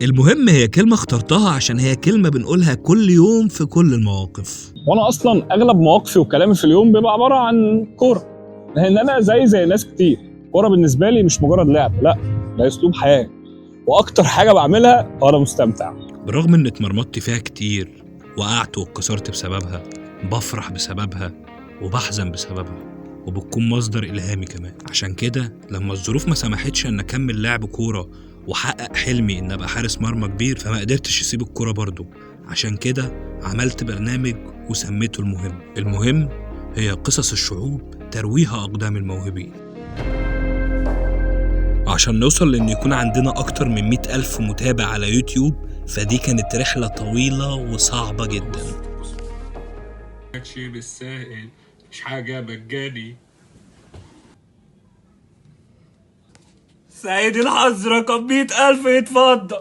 المهم هي كلمة اخترتها عشان هي كلمة بنقولها كل يوم في كل المواقف. وانا اصلا اغلب مواقفي وكلامي في اليوم بيبقى عباره عن كوره، لان انا زي ناس كتير كوره بالنسبه لي مش مجرد لعب، لا ده اسلوب حياه، واكتر حاجه بعملها وانا مستمتع. بالرغم ان اتمرمطت فيها كتير، وقعت واتكسرت بسببها، بفرح بسببها وبحزن بسببها، وبتكون مصدر إلهامي كمان. عشان كده لما الظروف ما سمحتش ان اكمل لعب كورة وحقق حلمي ان ابقى حارس مرمى كبير، فما قدرتش اسيب الكورة برضو. عشان كده عملت برنامج وسميته المهم هي قصص الشعوب ترويها أقدام الموهوبين. عشان نوصل لأن يكون عندنا أكتر من 100,000 متابع على يوتيوب، فدي كانت رحلة طويلة وصعبة جدا. شيء بالسائل مش حاجة مجاني. سعيد الحظ رقم 100,000 يتفضل.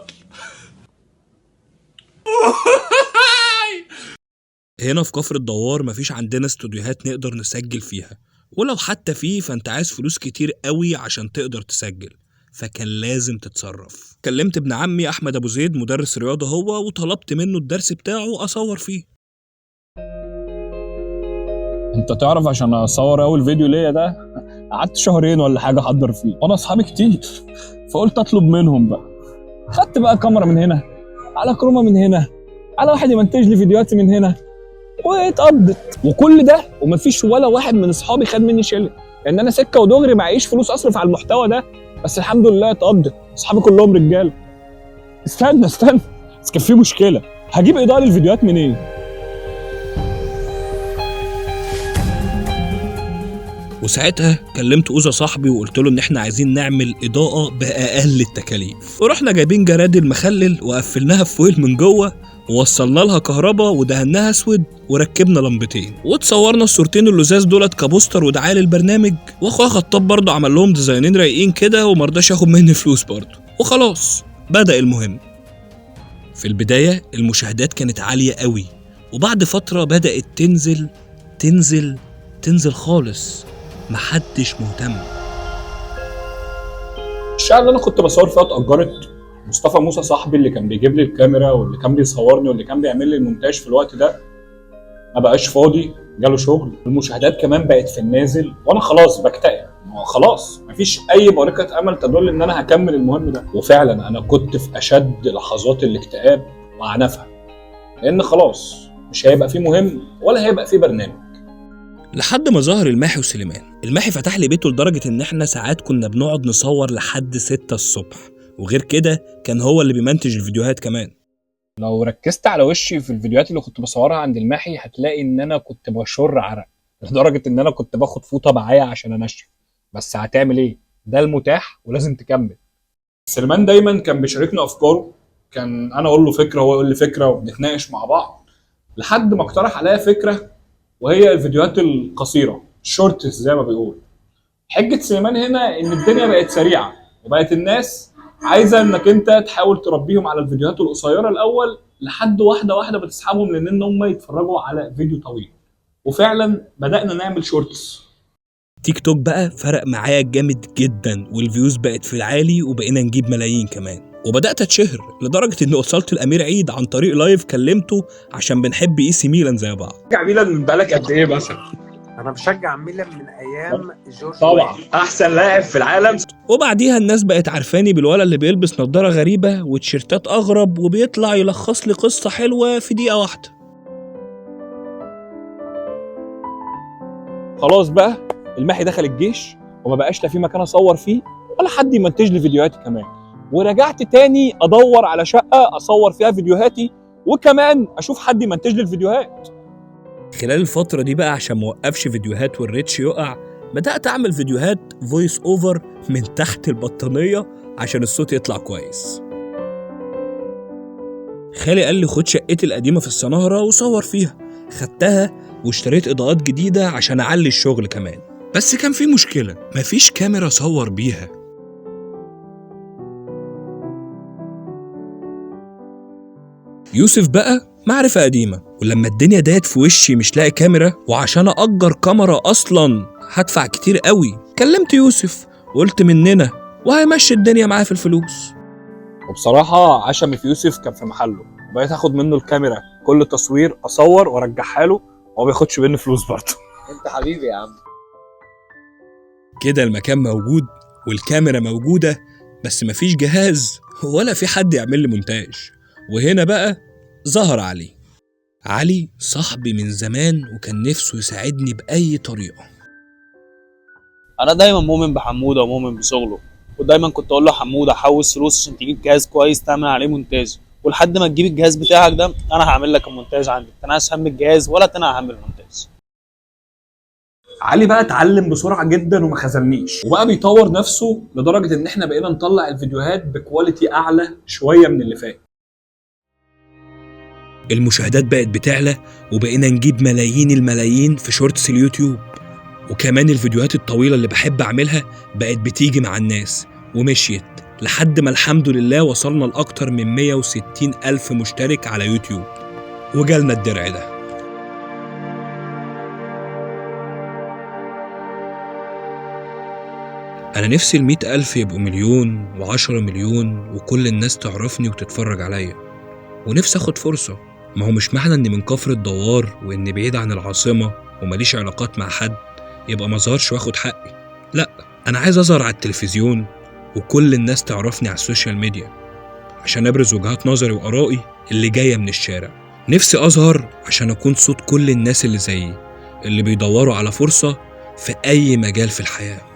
هنا في كفر الدوار مفيش عندنا استوديوهات نقدر نسجل فيها، ولو حتى فيه فانت عايز فلوس كتير قوي عشان تقدر تسجل، فكان لازم تتصرف. كلمت ابن عمي أحمد أبو زيد مدرس رياضة هو، وطلبت منه الدرس بتاعه أصور فيه. انت تعرف عشان اصور اول فيديو ليا ده قعدت شهرين ولا حاجه احضر فيه، وانا اصحابي كتير فقلت اطلب منهم بقى. خدت بقى كاميرا من هنا، على كروما من هنا، على واحد يمنتج لي فيديوهاتي من هنا، واتقضت. وكل ده ومفيش ولا واحد من اصحابي خد مني شيلين، لان انا سكه ودغري معيش فلوس اصرف على المحتوى ده، بس الحمد لله اتقضت. اصحابي كلهم رجاله. استنى بس كان في مشكله، هجيب اضاءه للفيديوهات منين؟ وساعتها كلمت أوزا صاحبي وقلت له ان احنا عايزين نعمل اضاءة بأقل التكاليف، ورحنا جايبين جرادل مخلل وقفلناها في فويل من جوه، ووصلنا لها كهرباء ودهناها اسود، وركبنا لمبتين، وتصورنا الصورتين اللزاز دولت كبوستر ودعاية للبرنامج. واخويا خطاب برضه عمل لهم ديزاينين رايقين كده ومرضاش ياخد مني فلوس برضه. وخلاص بدأ المهم. في البداية المشاهدات كانت عالية قوي، وبعد فترة بدأت تنزل خالص، محدش مهتم. الشقه اللي انا كنت بصور فيها اتأجرت. مصطفى موسى صاحبي اللي كان بيجيب لي الكاميرا واللي كان بيصورني واللي كان بيعمل لي المونتاج في الوقت ده ما بقاش فاضي، جاله شغل. المشاهدات كمان بقت في النازل، وانا خلاص بكتئب. خلاص مفيش اي بارقة امل تدل ان انا هكمل المهم ده. وفعلا انا كنت في اشد لحظات الاكتئاب وعنفها، لان خلاص مش هيبقى فيه مهم ولا هيبقى فيه برنامج. لحد ما ظهر الماحي وسليمان. الماحي فتح لي بيته لدرجة ان احنا ساعات كنا بنقعد نصور لحد 6 الصبح، وغير كده كان هو اللي بيمنتج الفيديوهات كمان. لو ركزت على وشي في الفيديوهات اللي كنت بصورها عند الماحي هتلاقي ان انا كنت بشر عرق، لدرجة ان انا كنت باخد فوطة بعاية عشان انشف. بس هتعمل ايه؟ ده المتاح ولازم تكمل. سليمان دايما كان بيشاركني افكاره، كان انا اقول له فكرة وهو يقول لي فكرة وبنتناقش مع بعض، لحد ما اقترح عليا فكرة وهي الفيديوهات القصيرة، الشورتس زي ما بيقول. حجة سليمان هنا ان الدنيا بقت سريعة، وبقت الناس عايزة انك انت تحاول تربيهم على الفيديوهات القصيرة الاول، لحد واحدة بتسحبهم لان هم يتفرجوا على فيديو طويل. وفعلا بدأنا نعمل شورتس. تيك توك بقى فرق معايا جامد جدا، والفيوز بقت في العالي، وبقينا نجيب ملايين كمان. وبدأت اتشهر لدرجة اني وصلت الامير عيد عن طريق لايف كلمته عشان بنحب اي سي ميلان زي بعض. بتشجع ميلان من بقالك قد ايه مثلا؟ انا بشجع ميلان من ايام جورج طبعا احسن لاعب في العالم. وبعديها الناس بقت عارفاني بالولد اللي بيلبس نظارة غريبة وتيشيرتات اغرب، وبيطلع يلخص لي قصة حلوة في دقيقة واحدة. خلاص بقى الماحي دخل الجيش، وما بقاش لا في مكان اصور فيه ولا حد يمنتج لي فيديوهاتي كمان. ورجعت تاني ادور على شقة اصور فيها فيديوهاتي، وكمان اشوف حد يمنتج لي الفيديوهات. خلال الفترة دي بقى عشان موقفش فيديوهات والريتش يقع، بدأت أعمل فيديوهات فويس أوفر من تحت البطانية عشان الصوت يطلع كويس. خالي قال لي خد شقتي القديمة في السنهرة وصور فيها. خدتها واشتريت إضاءات جديدة عشان أعلي الشغل كمان. بس كان في مشكلة، مفيش كاميرا صور بيها. يوسف بقى معرفة قديمة، ولما الدنيا دايت في وشي مش لاقي كاميرا، وعشان أأجر كاميرا أصلا هدفع كتير قوي، كلمت يوسف وقلت مننا وهيمشي الدنيا معاه في الفلوس. وبصراحه عشمي في يوسف كان في محله، وبقيت اخد منه الكاميرا كل تصوير اصور وارجعها له، وهو ما بياخدش مني فلوس برضه. انت حبيبي يا عم. كده المكان موجود والكاميرا موجودة، بس مفيش جهاز ولا في حد يعمل لي مونتاج. وهنا بقى ظهر علي صاحبي من زمان، وكان نفسه يساعدني بأي طريقة. انا دايما مؤمن بحموده ومؤمن بشغله، ودايما كنت اقول له حموده حوش فلوس عشان تجيب جهاز كويس تعمل عليه مونتاج، ولحد ما تجيب الجهاز بتاعك ده انا هعمل لك المونتاج عندك، انا هم الجهاز ولا انا هعمل المونتاج. علي بقى اتعلم بسرعه جدا وما خذلنيش، وبقى بيطور نفسه لدرجه ان احنا بقينا نطلع الفيديوهات بكواليتي اعلى شويه من اللي فات. المشاهدات بقت بتعلى، وبقينا نجيب ملايين الملايين في شورتس اليوتيوب. وكمان الفيديوهات الطويلة اللي بحب أعملها بقت بتيجي مع الناس ومشيت، لحد ما الحمد لله وصلنا لأكتر من 160 ألف مشترك على يوتيوب، وجالنا الدرع ده. أنا نفسي 100 ألف يبقوا مليون و10 مليون، وكل الناس تعرفني وتتفرج عليا. ونفسي أخد فرصة، ما هو مش معنى إني من كفر الدوار وإني بعيد عن العاصمة وماليش علاقات مع حد يبقى مظهرش واخد حقي. لأ، أنا عايز أظهر على التلفزيون وكل الناس تعرفني على السوشيال ميديا، عشان أبرز وجهات نظري وآرائي اللي جاية من الشارع. نفسي أظهر عشان أكون صوت كل الناس اللي زيي، اللي بيدوروا على فرصة في أي مجال في الحياة.